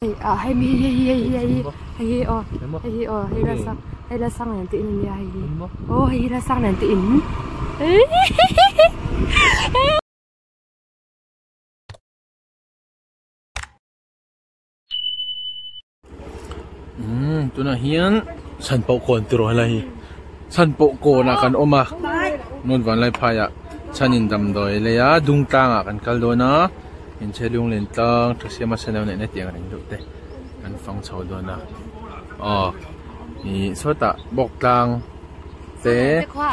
hay mi hay hay là sang nanti ini ya hay oh hay là sang nanti ini tu na hian san pau kon tiro lai san pau ko na kan oma non van lai phaya chanin dam doi le ya dung tanga kan kal do na in chelung len tang thasiama sanau ne na tiang ring do te kan fang chho do na ni sota bok tang te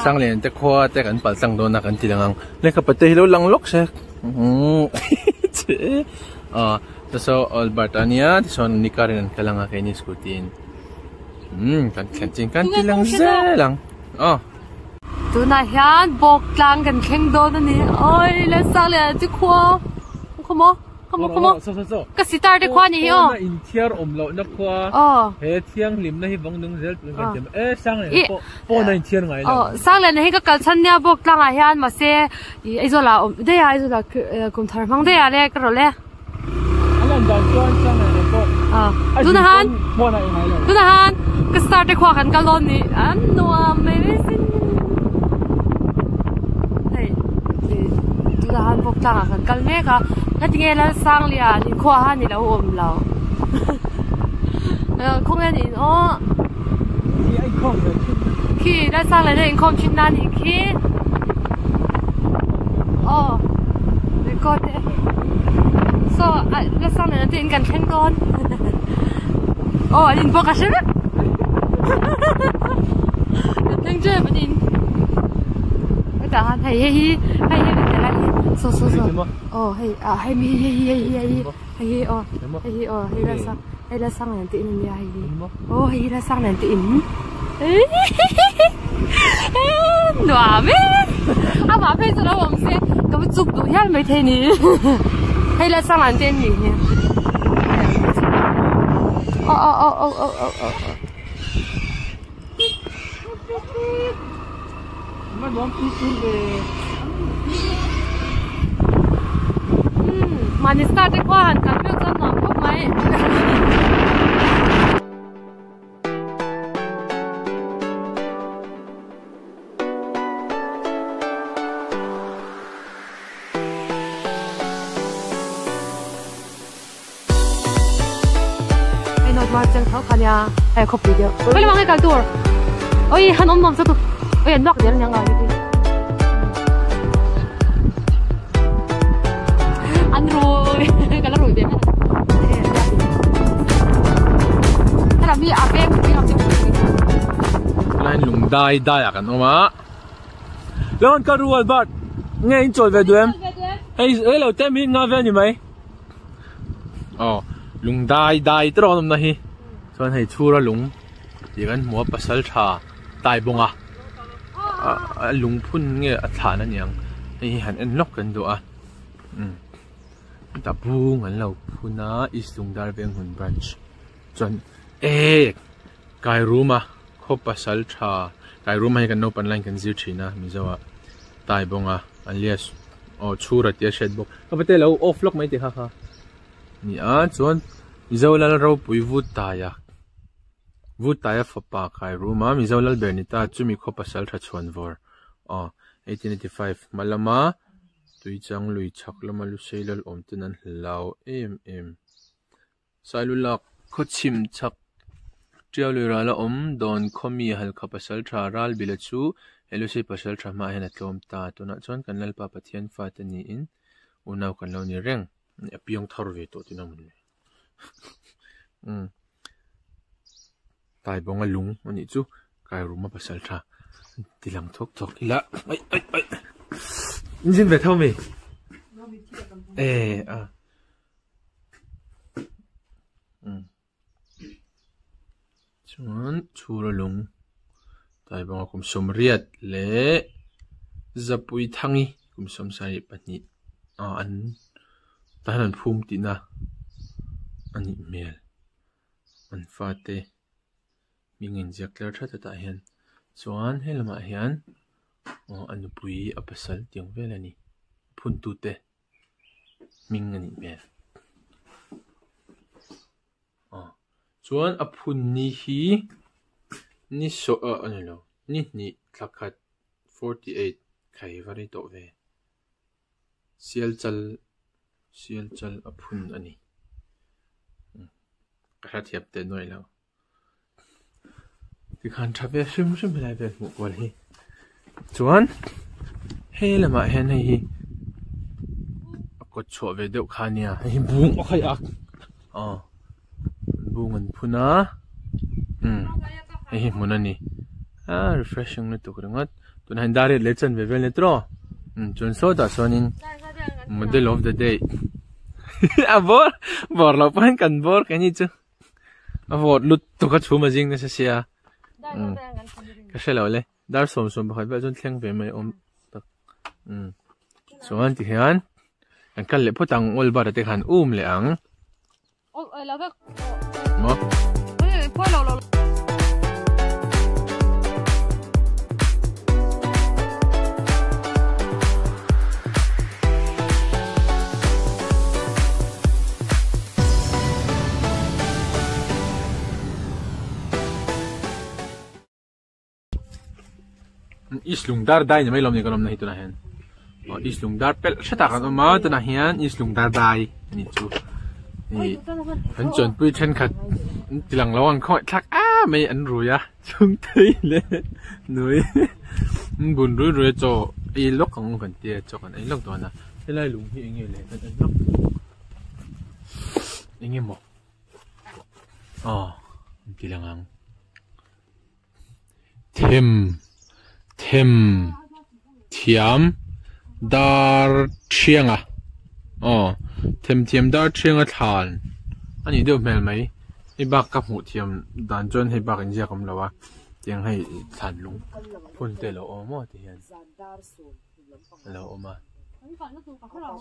sang len te khwa te kan pal sang do na kan tilangang le ka pate hilo lang lok se so Albertania son nikarin kalanga kay ni skutin kan khanchin kan tilang zelang tu na hian bok tlang kan kheng do na ni oi le sang le ti khwa khomo so ka sitar te khwa ni yo na in thiar omlo na khwa he thiang lim na hi bang nung zel tu kan tem sang le po na in thiar ngai la sang le na hi ka kal chan nya bok tlang a hian ma se izola de ya izola kum thar mang de ya le ka ro le tu na han ka start te khwa kan ka lon ni an no me sin hey tu na han bok tlang kan kal me ka na tinge la sang lia ni khwa han ni lo om lo khong en in ni ai khong le ki la sang le ne khong chin na ni ki le ko te so la sang le tin kan khen don in po ka shira nang je ba din ka han hay cái lại so hay mi hay là sang nanti ini ya hay là sang nanti ini nua me ama pe zo lo om se ka bu zuk du ya me the ni hay là sang nanti ini Mani start te kwa han kan meu chan nom khop mai ai not ma chang thau khan ya ai khop video oi mang ai kal tur oi han om nom sa tu oi nok del nyang ai đi ăn rồi cái là rồi tiền thế là mi à em lai lung dai à kan oma lon ka rual bat nghe in chol ve duem ei lo tem hi nga ve ni mai lung dai tro nom na hi chon hei chura lung ti kan mo pasal tha tai bonga lung phun nge a thlan aniang hi han en lok kan do a ta bung an lo phuna is lungdar veng hun branch chon kai ruma kho pasal tha kai ruma hi kan no pan line kan zir thina mi zawa tai bonga alias chura tia shed bok ka pate lo off lock mai ti kha ni a chon mi zawlal ro pui vut ta ya fa kai ruma mi zawlal bernita chumi kho pasal tha chon vor 1885 malama tui chang lui chak lama lu seilal om tunan lau salulak kho chim chak trial lui rala om don khomi hal kha pasal tha ral bilachu elu se pasal tha ma hena tlom ta tuna chon kanal pa pathian fa tani in unaw kan lo ni reng apiong thar ve to tinamun tai bonga lung ani chu kai ruma pasal tha tilang thok ila ai injin ve thau me chuan chura lung tai bonga kum som riat le zapui thangi kum som sai pani an tanan phum ti na ani mel an fate mingin jakler thata ta hian chuan helama hian anupui apasal tiang velani phun tu te ming ani mel chuan a phun ni hi ni so ani lo ni thakhat 48 khai vari to ve sial chal a phun ani ka thiap te noi lo ti khan thabe sim lai ve mu wal hi chuan he lama hen hi ko chho ve deuh khania hi bung o khai ak bung an phuna hi munani refreshing na to krangat tun han dare lechan ve vel netro chun so da sonin model of the day bor lo pan kan bor kani chu avot lut to ka chuma jing na sia ka shelo le dar som bakhat ba chun thleng ve mai om tak so an ti hian an kal le photang ol bar te khan le ang ol la vek mo po lo islungdar dai mai lom ni kolom na hituna hen islungdar pel shata kan ma to na hian islungdar dai ni chu ni han chon pui chen khat tilang lawan khoi thak mai an ruya chung thei le noi bun ru cho i lok ang kan te cho kan ai lok to na lai lung hi nge le an lok nge mo tilang ang them thiam dar thianga them dar thianga than ani deuh mel mai i bak ka hmu thiam dan chon hei bak in jia kam lawa tiang hei than lung phun te lo mo ti hian lo oma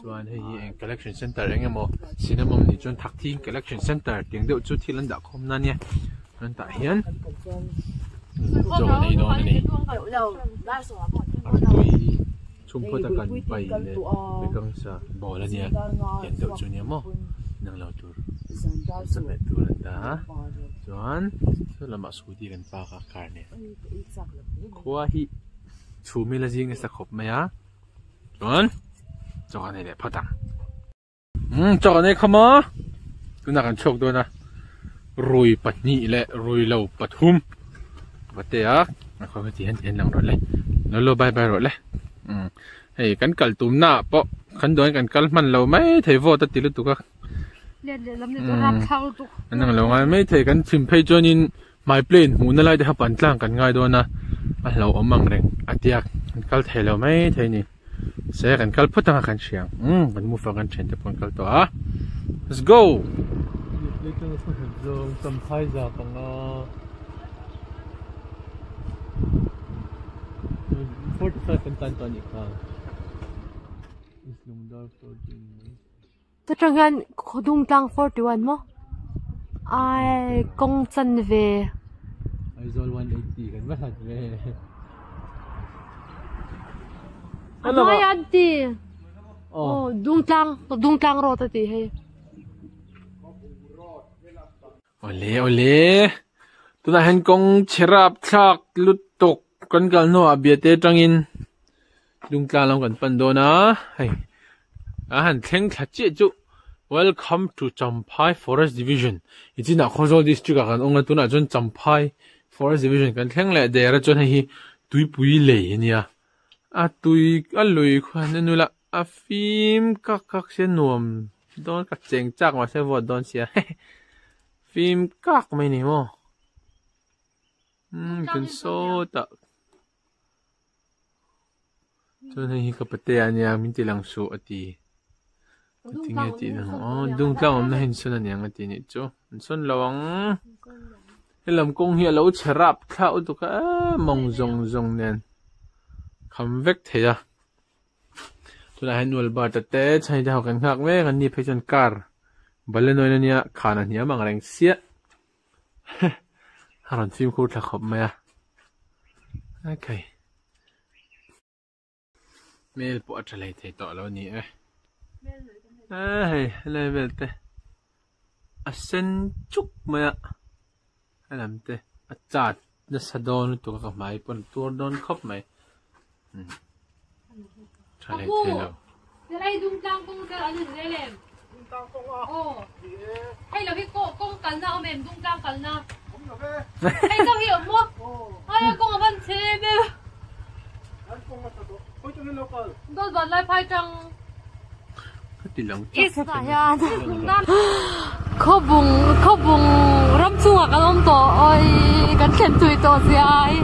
chuan hei hi collection center engemaw cinnamon ni chon thak thing collection center tiang deuh chu thilan da khom na nia an ta hian cho này đó này tôi chung phơi ta cần bày lên với căng sa bỏ lên nha hiện tượng cho nhau mò năng lao tur sắp hết tur lên ta chuan thế là mặc suy đi gần ba cả cả này khoa hi chú mi là gì nghe sắc khop mày á chuan cho cái này để phát tăng cho cái này không á tôi nào cần chọc tôi nè rồi bật nhị lệ rồi lâu bật hum bát tê á, khó cái gì hết lòng rồi nó lâu bay rồi lấy, hey cắn cල් túm nạ po, cắn đuôi cắn cල් man lâu mấy thầy vô ta tít tụi các, năng lâu ngay mấy thầy cắn chim phay cho nên my plane muốn lại để hấp ăn lang cắn ngay đó na, lâu ôm mang reng, atiak cl thầy lâu mấy thầy nè, sẽ cắn cl phút tăng cắn xiang, vẫn mua phải cắn chen để pon cl to á, let's go. Tôi chẳng hạn có đúng tăng 41 mà ai công chân về ai rồi 180 kan ba sad về ano yan ti đúng tăng rồi ti hay ole tôi đã hẹn công cherap thak lut tok con gal no abiate tangin dung tla long kan pan do na hey han thleng thla chi chu welcome to Champhai Forest Division ichina Khozol district kan onga tuna chon Champhai Forest Division kan thleng le dera chon hi tuipui le nia a tui a lui khwan nula a phim kak se nuam don ka cheng chak ma se vot don sia phim kak mai ni mo kan so ta cho nên hi ka pate ania min ti lang su ati tinga ti na dung tla om na hin sun ania ngati ni chu sun lawang helam kong hi lo cherap tha u tu ka mong zong nen kham vek theya tuna hin wal ba ta te chai da kan ngak we kan ni phechon kar balenoi na nia khana nia mang reng sia haran film khu thla khop maya okay mail po athalai the to lo ni hey level te asen chuk maya anh làm thế chặt nó sa đòn tụi các máy còn tua đòn khóc mày Trái này thế nào cái này đúng trang công cái anh nhìn đây lên đúng trang công à hay là cái công cắn nào mềm đúng trang cắn nào hay sao hiểu không hay công ở bên chế bên tôi vẫn lại phải trăng ít ya khó bùng rắm chung à cái ông tổ ơi cái chuyện tuổi tổ gì ai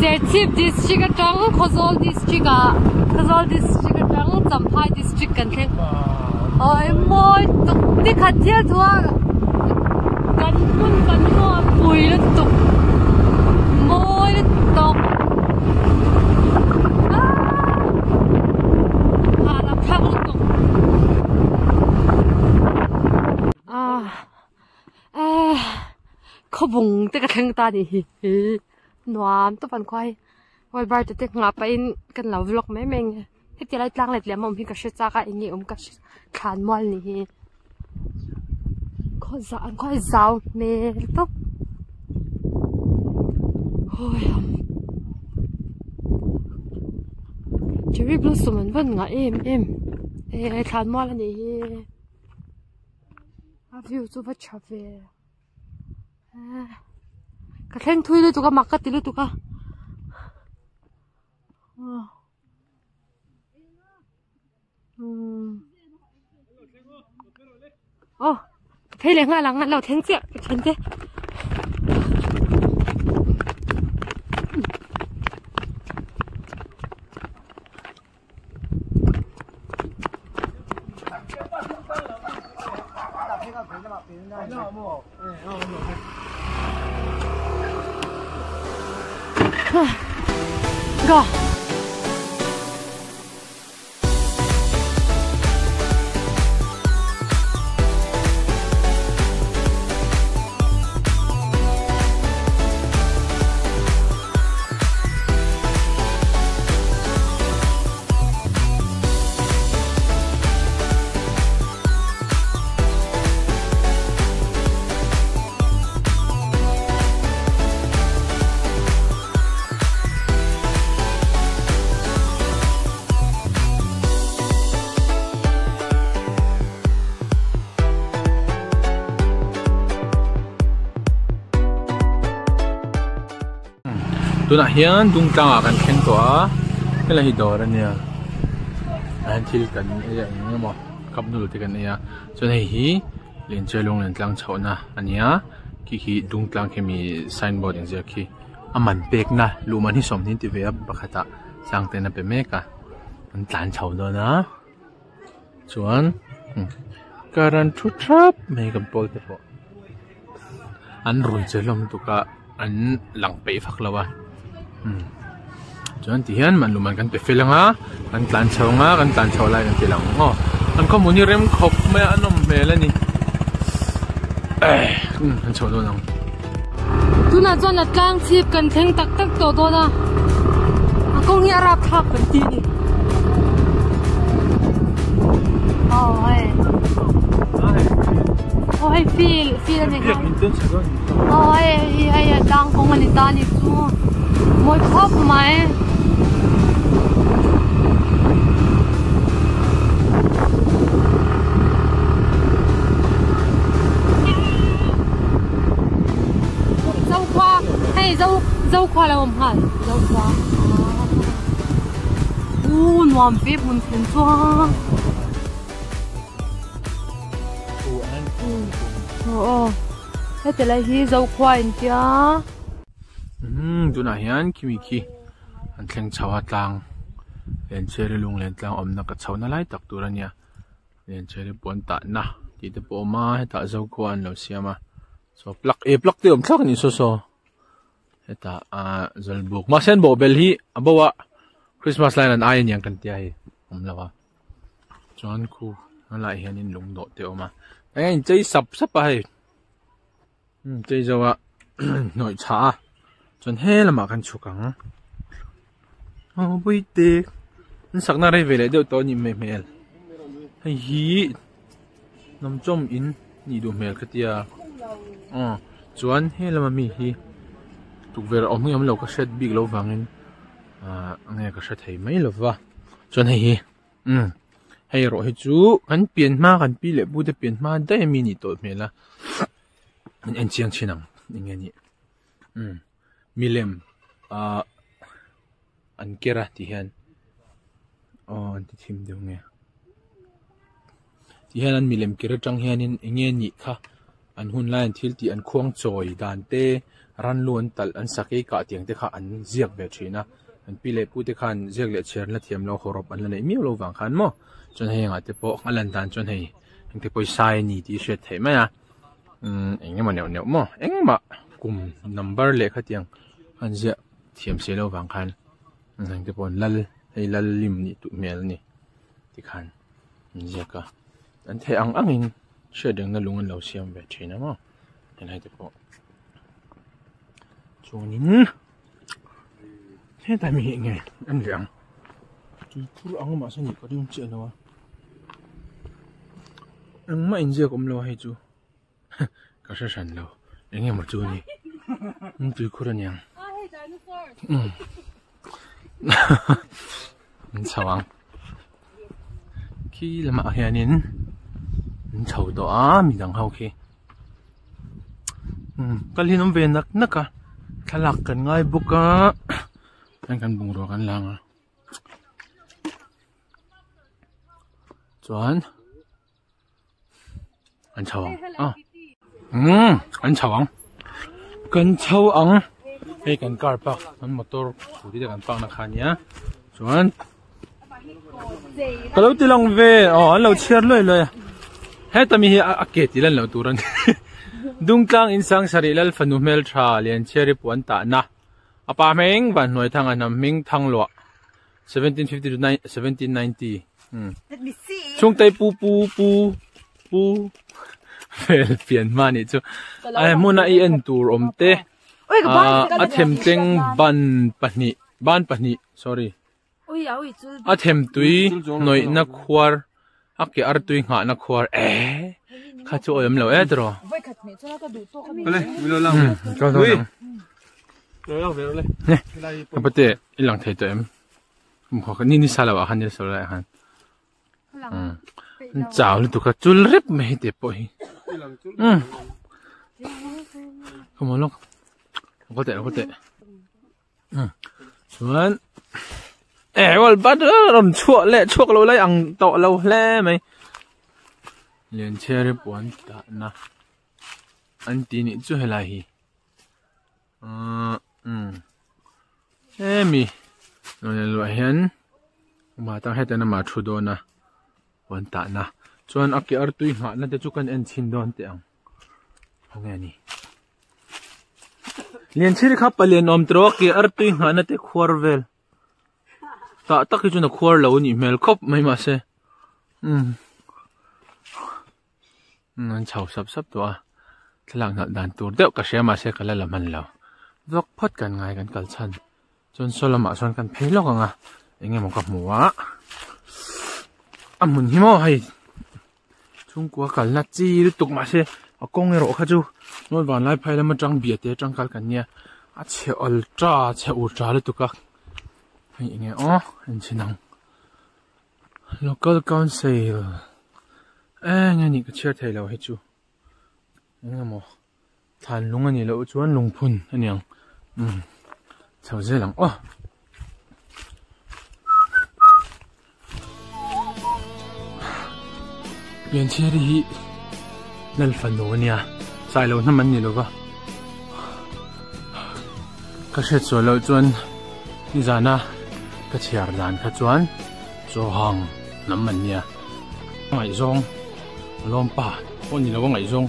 Serchip district atang Khozol district atang Champhai district kan theng oi moi tuk ti khathia thua kan mo pui le tuk moi le tok la thang le tuk khobung te ka theng ta ni nuam to pan khoi wai bar te nga pa in kan lo vlog me meng he ti lai tlang let le mom hi ka she cha ka ingi ka khan mol ni hi kho za an khoi zau me to hoi cherry blossom an van nga em khan mol ni hi a view chu va chave cái thanh thui lên tụi mặc cái tí lên tụi thấy là ngay là ngay là thanh chuyện chân thế Go. tu na hian dung tanga kan khen to a hela hi dor ania an thil kan ya engemaw kap nul te kan ya chon hei hi len chelong len tlang chhona ania ki hi dung tlang khemi signboard eng jer khi aman pek na luman hi som nin ti ve bakhata sang te na pe meka an tlan chho do na chuan karan thu thap me kan pol te po an run chelom tu ka an lang pe phak lawa chuan ti hian man luman kan pe felanga kan tlan chhonga kan tlan chho lai kan tilang an ko muni rem khop me anom mel ani an chho do nang tu na chon na tlang chip kan theng tak tak to do na a ko ngi arap thak kan ti ni hay feel ni hay tang kong ani ta ni chu moi khop mai dâu khoa hay dâu khoa là ổn hẳn dâu khoa nuam phép muốn thuyền choa thế thì lại hi dâu khoa anh tia tu na hian kimi khi an thleng chhawa tlang len chere lung len tlang omna ka chhona lai tak tur ania len chere pon ta na ti te po ma heta zo kwan lo siama so plak te om thlak ni so heta a zalbuk ma sen bo bel hi abawa Christmas line an ai yang kan tia hi om lawa chuan khu lai hian in lung do te oma ai chei sap hai chei zawa noi cha chon hela ma kan chukang bui te sakna rai vele deu to ni mel hi nam chom in ni do mel khatia chuan he lama mi hi tukver om ngiam lo ka shed big lo wangin nge ka shed thei mai lova chuan hi hei ro hi chu kan pian ma kan pi le bu te pian ma dai mi ni to mela en chiang chinang nge ni milem an kera ti hian an ti thim deu nge ti hian an milem kera tang hianin enge ni kha an hun lai an thil ti an khuang choi dan te ran luan tal an sakai ka tiang te kha an ziak ve thina an pi le pu te khan ziak le cher la thiam lo horop an la nei mi lo wang khan mo chon hei nga te po alan dan chon hei ang te poi sai ni ti shet thei ma ya enge ma neu mo engma kum number le kha tiang an zia thiam se lo wang khan ang te pon lal hei lal lim ni tu mel ni ti khan zia ka an the ang angin shedeng na lungan lo siam ve thina mo en hai te po chuanin he ta mi nge an riang tu thur ang ma sani ka rim che no ang ma inje kom lo hai chu ka sha san lo enge mo chu ni tu khura nyang chawang khi lama hianin chau do mi dang hau khi kalhinom ve nak naka thalak kan ngai buka kan bung ro kan lang chuan an chawang an chawang kan chau ang hei kan car park an motor pudi de kan park na khania chuan kalau tilang ve an lo chiar loi loi he tami hi a ke tilan lo turan dung tlang in sang sarilal fanu mel tha lian cheri puan ta na apa meng ban noi thang anam ming thang lo 1750 to 1790 let me see chung tai pu fel pian mani chu ai muna I en tur om te a them teng ban pani sorry a them tui noi na khwar a ke ar tui nga na khwar kha chu oyam lo dro le mi lo lang cho lo lang ve le apate ilang thei to em mo kha ni sala wa han ni so la han chao lu tu kha chul rep me te po hi come on look có thể xuống wal bắt làm chuộc lâu lấy ăn tọ lâu lẽ mày liền chơi đi buồn ta na anh tí nị chú hay là hi mi rồi loại hen mà tao hết tên mà chú đô na buồn ta na chuan aki ar tui nga na te chu kan en chin don te ang nghe ni liền chiri kha palen om tro ki ar tui nga na te khwar vel ta taki chu na khwar lo ni mel khop mai ma se nan chau sap to a thlang na dan tur deuh ka shema se kala la man lo vok phot kan ngai kan kal chan chon solama son kan pheilok anga enge mo ka muwa amun hi mo hai chung kwa kal na chi ru tuk ma se a kong ero kha chu noi van lai phai lama tang bia te tang kal kan nia a che ultra che ultra lu tuka hai enge en chinang local council nghe ni ka chair thei lo hi chu enge mo than lung ani lo chuan lungphun aniang chau ze lang Yan cheri hi nalfan lo niya sai lo naman ni lo ba kasi so lo chuan ni zana ka chiar dan ka chuan so hang naman niya ngai zong lom pa o ni lo ngai zong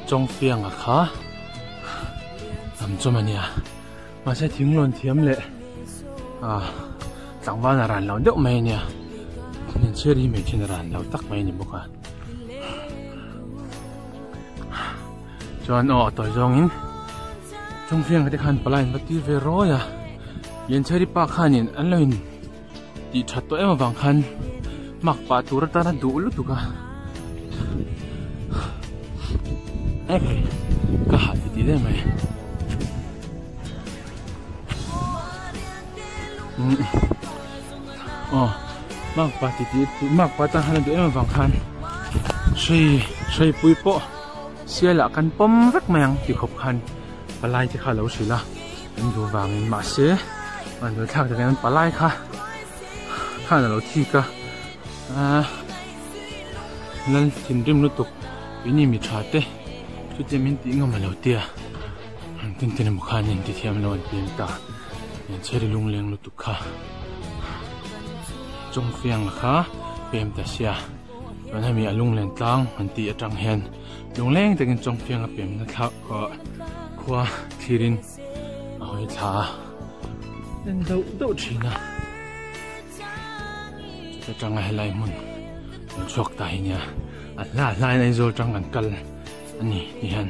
chong fiang a kha am chomania ma se thing lon thiam le tangwa na ran lo deuh mai nia nin cheri me thin ran lo tak mai ni boka chuan toy zong in chung fiang ka khan palain bati ve ro ya yen cheri pa khanin an loin ti that to em wang khan mak pa tur ta na du lu tu ka ka ha ti de mai mak pa ti mak pa tang han du em wang khan sei pui po sia la kan pom vek mang ti khop khan palai ti kha lo sila an du wang in ma se an du thak de kan palai kha na lo thi ka nan tin rim lu tuk ini mi tha te chu te min ti ngam lo tia tin tin mo khan in ti thiam lo an pin ta cheri lung leng lu tuk kha trong phiang kha pem ta sia wan hami alung len tlang an ti atang hen lung leng takin trong phiang a pem na thla ko khwa thirin a hoi tha den do thina ta tang a helai mun chok ta hinya a la lai nai zo tang an kal ani ni han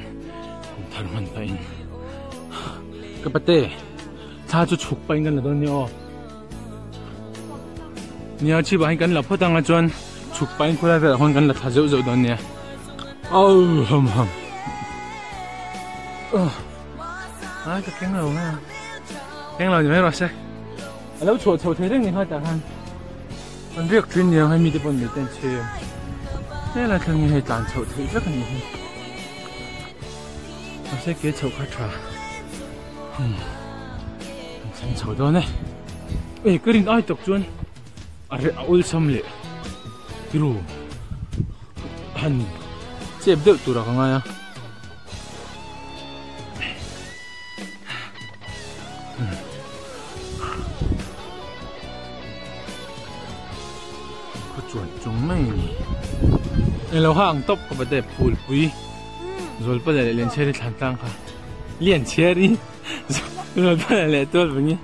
thar man pa in ka pate tha chu chuk pa in kan la don ni o nia chi ba kan la photang a chon chuk pa in khula ve hon kan la tha zo zo don ni au hum cái kén lầu nha kén lầu nhiều rồi xe lâu chuột chuột thế đấy người ta han còn việc chuyên nhiều hay mi đi bọn người tên chơi đây là thường người tàn chuột thế rất là nhiều nó sẽ kế chuột khai trà chân chuột đó này ê cái đình ai tập chuyên à re ul xâm lệ kêu han chép được tụi nó không ai à chuẩn chúng mày lâu hàng top có vấn đề phul pui rồi bây giờ liền chơi đi thằng tăng ha liền chơi đi rồi bây giờ lại tốt vậy nhỉ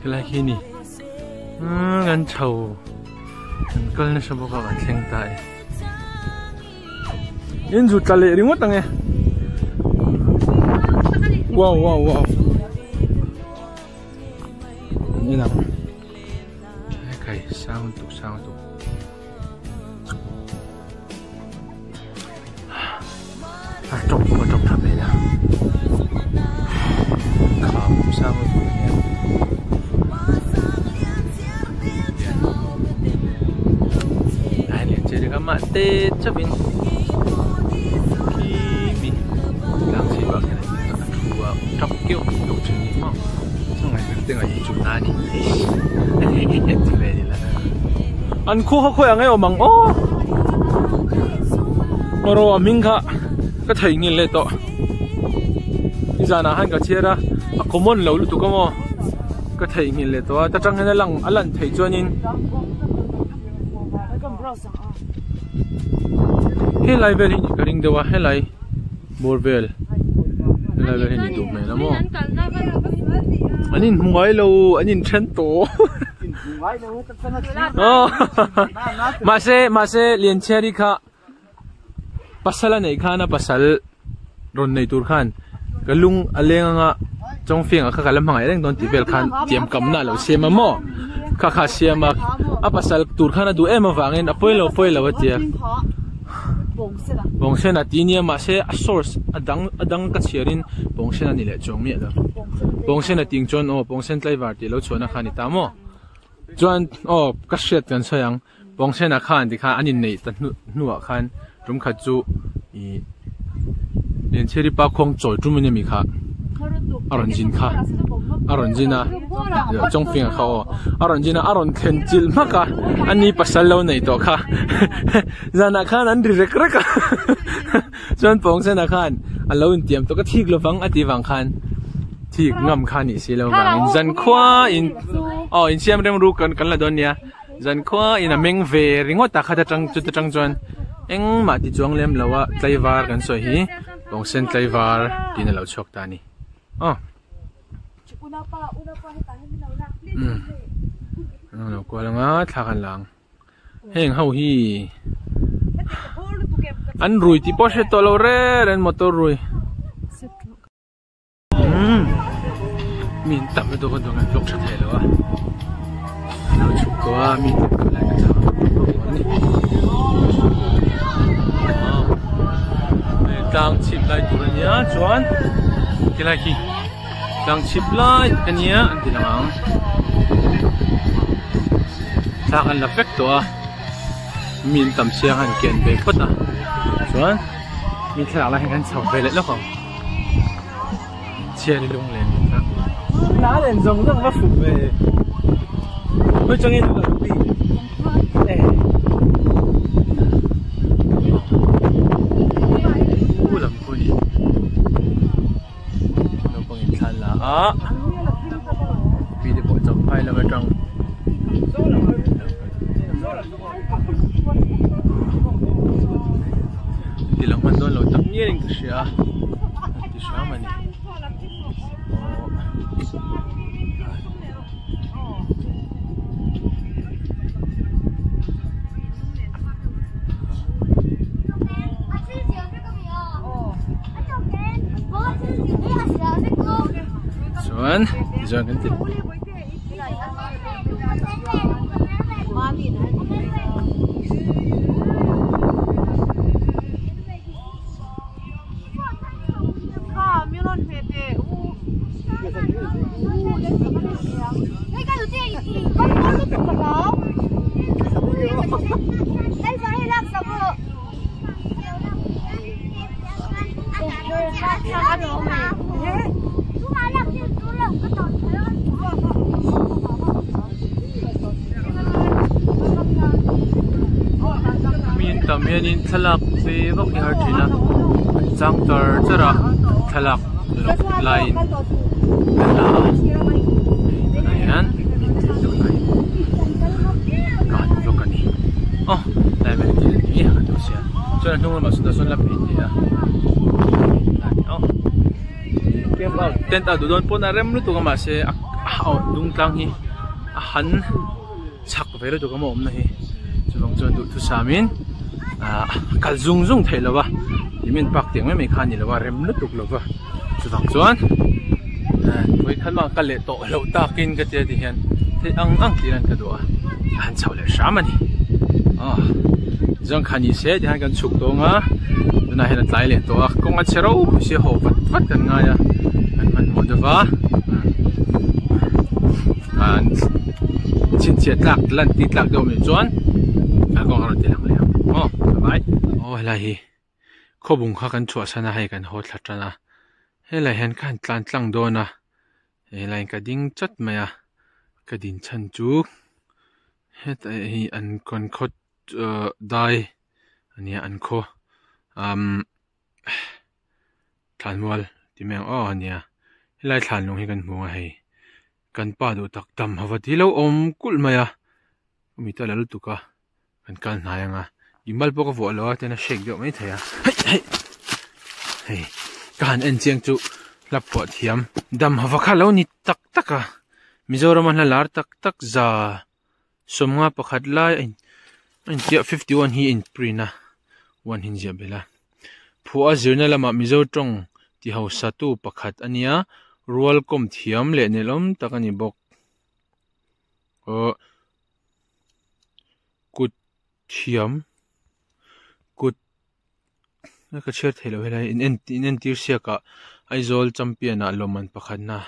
cái này khi nè ngăn chầu ngăn nó sao có cái thanh tài yên rụt cả lệ đi mất tăng nghe wow ini nak kai sound tu trông thật đấy là không sao tu nha ai liền chơi được các bạn tê chấp in kimi đang chơi vào cái này trọc kiểu đồ chơi gì mà trong ngày mình tên là gì chúng ta đi thì về là anh khu khôi anh ấy ở măng ô mà rồi mình cái thầy nhìn lên to bây giờ là hai cái chia ra có món lâu lúc tụi con cái thầy nhìn lên to ta chẳng hay là lăng lần thầy cho nhìn hay lại về thì cái đình đâu hay lại more về là về hình tụi mày lắm không? Anh nhìn ngoài lâu, anh nhìn chân tổ. Mà sẽ liền chơi đi cả. Pasal này khá na pasal ron này tur khan. Cái lung aleng nga trong phiên ở các làm hàng ấy đang đón tiếp khan tiệm cầm na lâu xem mà mo. Các xem mà pasal tur khan du em mà vangin apoy lâu vậy tiệt. Bong sen at ini mà sẽ source adang cái chuyện bong sen anh lệ trong miệng đó bong sen at tiếng chọn bong sen lại vào thì lâu chọn nó khani ta mo chọn cái chuyệnกันsayang bong sen at khan thì khan anh này ta nua khan chúng khát chú nên chơi đi bao khong trội chúng mình mi kha aron jin kha aron jina trong phiên khao aron jina aron khen chil maka ani pasal lo nei to kha zana khan an direk rek chon pong se na khan alo in tiam to ka thik lo wang ati wang khan thik ngam khan ni si lo wang in zan khwa in in siam rem ru kan la don nia zan khwa in a meng ve ringot ta kha ta chang chon eng ma ti chuang lem lawa tlaiwar kan so hi pong sen tlaiwar tin lo chok ta ni nó qua là ngã thằng làng heng hậu hi anh rùi thì bỏ xe to lâu re đến motor rùi mình tập cái đồ con đồ ngành vlog thật hay rồi tua mi lại cái sao đang chip lại tụi nhá chuan cái này khi đang chip lại cái nhá anh thì làm sao anh là phép tua mình tầm xe hàng kiện về phút à chuan mình sẽ lại hàng sầu về lại lúc không chia đi luôn lên lá đèn rồng rất là phục về mới cho nghe được là gì làm cô đi nó bằng hình thành là vì để bộ trồng hay là bên trong thì lòng mình tôi lỗi tập nhiên thì sẽ mà nè Xuân, giờ cái gì? Miền in thalak về bắc cái gì na, giang tar chara thalak line là này anh chỗ này còn chỗ cái này, đây bên kia này cái đồ xe, cho nên chúng mà chúng ta xuân lập hình gì à, cái bao tên ta đồ đón pon arem lu tu mà sẽ đúng tăng hi, hắn chắc về rồi tu cái mồm này, cho nên chúng tu samin kal zung thei lawa imin pak tiang mai khan ni lawa rem lutuk lawa chuwang chuan koi khalma kal le to lo takin ka te ti hian the ang tiran ka do han chau le shamani jong khani se ti han kan chuk to nga na hena tlai le to konga chero se ho vat kan nga ya an man modova an chin che tlak lan ti tlak do mi chuan kong har ti lang le bye lai hi khobung kha kan chua sana hai kan ho thlatana he lai hen kan tlang do na he lai ka ding chat maya ka din chan chu he ta hi an kon khot dai ania an kho thanwal ti meng ania he lai than long hi kan hmunga hei kan pa do tak tam hawati lo om kul maya mi ta lalu tuka kan nayanga imal po ka vo lo ate na shake do mai thaya hei kan en chiang chu lap po thiam dam hawa kha lo ni tak taka mizoram an lar tak za somnga pakhat lai an tia 51 hi in prina one hinja bela phu a zirna lama mizo tong ti ho satu pakhat ania rual kom thiam le nelom takani bok kut thiam kut ka cher thelo helai in tir sia ka aizol champion a loman pakhat na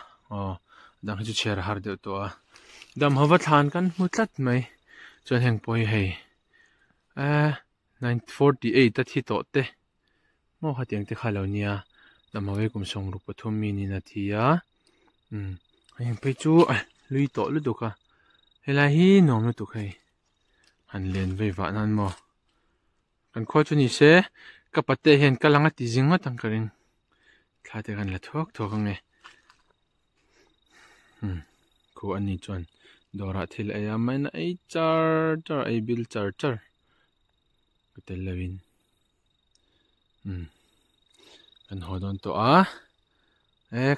dang chu cher har de to a dam hawa than kan mutlat mai chon heng poi hei 948 ta thi to te mo hatiang te khalo nia dam hawe kum song ru pathum mi ni na thia heng pe chu lui to lu do ka helai hi nom lu tu khai han len ve wa nan mo kan kho chu ni se kapate hen kalanga ti jinga tangkarin thate kan la thok nge ko ani chon dora thil aya man ai char ai bil char katel lawin kan hodon to a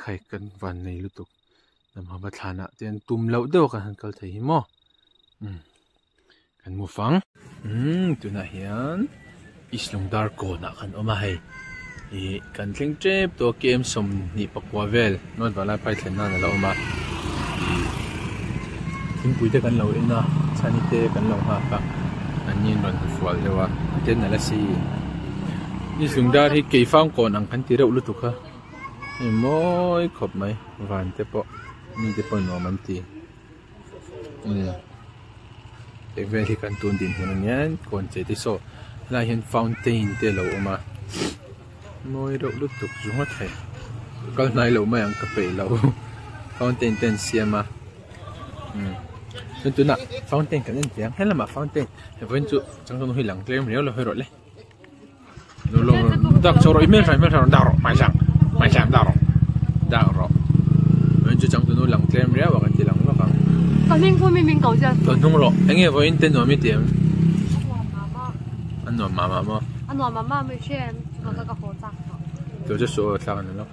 khai kan van nei lutuk nam ha ba thana ten tum lo do ka han kal thei mo kan mu fang tuna hian islungdar ko na kan oma hei kan tling trip to kem som ni pakwa vel not wala pai thlen na la oma thing pui te kan lo ina chani te kan lo ha ka anin ron fual dewa ten na la si islungdar hi ke fang kon ang kan ti reu lu tu kha moi khop mai van te po mi te po no man ti te vel hi kan tun din hun yan kon che ti so la hian fountain te lo ma moi reu lu tu zunga thai kal nai lo mai ang ka pe lo fountain ten siama nên tụi nè fountain cái gì hay là mà fountain thì vẫn chú chẳng có hơi lặng lên nếu là hơi rồi đấy nó đặc cho rồi email rồi đào rồi mai chẳng đào rồi vẫn chú chẳng có nó lặng lên nếu mà cái gì lặng nó không còn mình cầu chưa còn không rồi anh nghe với tên nó mấy điểm anh nói mama mới xem còn cái hồ trang tôi just số sao này nó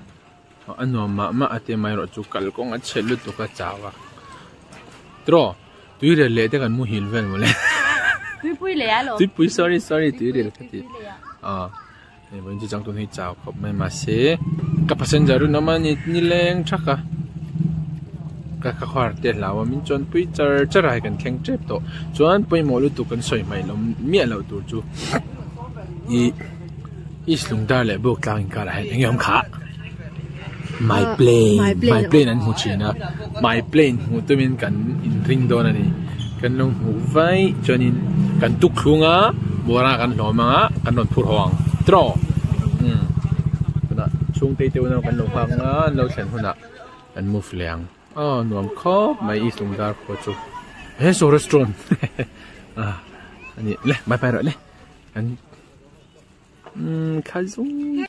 anh nói mama ở đây mai rồi chú cල් con anh chơi lướt tụi cái cháo à rồi tôi để lệ đểกันmua hiền về mà lệ tôi bui lệ rồi tôi bui sorry tôi để cái gì này vẫn chỉ chẳng tôi thấy chào khóc mấy mà xe các passenger rồi nó mà ni leng chắc à các khoa tiền lão mình chọn bui chờ lại cần khen chép to chọn bui mua lúc tụi cần soi mày lắm miệng lão tụi chú Islungdar lệ buộc lang cả lại anh em khá my plane anh hụt chuyện à my plane hụt tôi mình cần in ring đó này cần long hụt vai cho nên cần tuk khung á bùa ra cần lò mà cần nón phun hoàng trò chung tây tiêu nào cần lò hoàng á lâu sen hụt à cần mua phèn nuông khóc my Islungdar khó chú hey so restaurant anh lệ bye bye rồi lệ anh khá dung